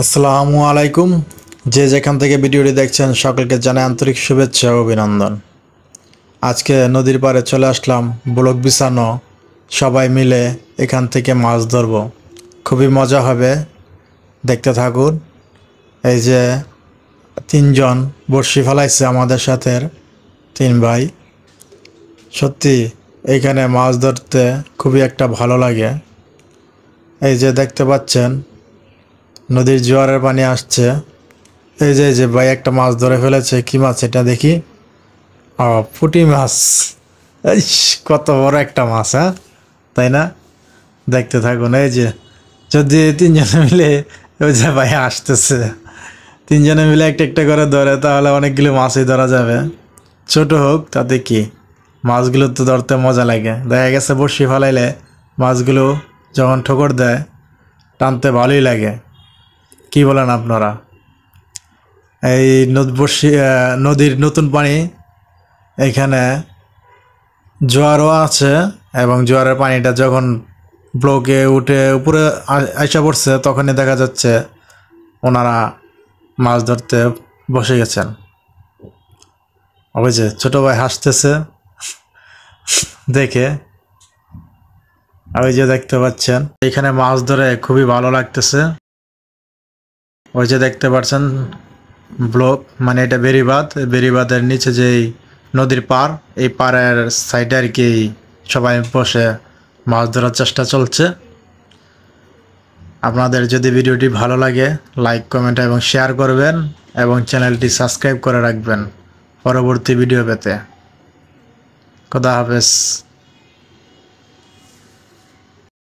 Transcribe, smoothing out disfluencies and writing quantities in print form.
আসসালামু আলাইকুম। যে যেখান থেকে ভিডিওটি দেখছেন সকলকে জানাই আন্তরিক শুভেচ্ছা ও অভিনন্দন। আজকে নদীর পাড়ে চলে আসলাম, ব্লক বিছানো, সবাই মিলে এখান থেকে মাছ ধরব। খুবই মজা হবে, দেখতে থাকুন। এই যে তিনজন বড়শি ফেলাইছে আমাদের সাথে, তিন ভাই। সত্যি এইখানে মাছ ধরতে খুবই একটা ভালো লাগে। এই যে দেখতে পাচ্ছেন নদীর জোয়ারের পানি আসছে। এই যে ভাই একটা মাছ ধরে ফেলেছে। কি মাছ এটা দেখি? পুঁটি মাছ। ইস, কত বড় একটা মাছ, হ্যাঁ, তাই না? দেখতে থাকুন। এই যে যদি তিনজনে মিলে, ওই যে ভাই আসতেছে, তিনজনে মিলে একটা একটা করে ধরে তাহলে অনেকগুলো মাছই ধরা যাবে। ছোট হোক তাতে কি, মাছগুলো তো ধরতে মজা লাগে। দেখা গেছে বড়শি ফেলাইলে মাছগুলো যখন ঠোকর দেয় টানতে ভালোই লাগে। কি বলেন আপনারা? এই নদীর নতুন পানি, এখানে জোয়ারও আছে, এবং জোয়ারের পানিটা যখন ব্লকে উঠে উপরে আইসা পড়ছে তখনই দেখা যাচ্ছে ওনারা মাছ ধরতে বসে গেছেন। ওই যে ছোট ভাই হাসতেছে দেখে। ওই যে দেখতে পাচ্ছেন এখানে মাছ ধরে খুবই ভালো লাগতেছে। ওই যে দেখতে পাচ্ছেন ব্লক, মানে এটা বেড়িবাঁধ, বেড়িবাঁধের নিচে যেই নদীর পার, এই পাড়ের সাইডে আর কি সবাই বসে মাছ ধরার চেষ্টা চলছে। আপনাদের যদি ভিডিওটি ভালো লাগে লাইক, কমেন্ট এবং শেয়ার করবেন, এবং চ্যানেলটি সাবস্ক্রাইব করে রাখবেন পরবর্তী ভিডিও পেতে। খোদা হাফেজ।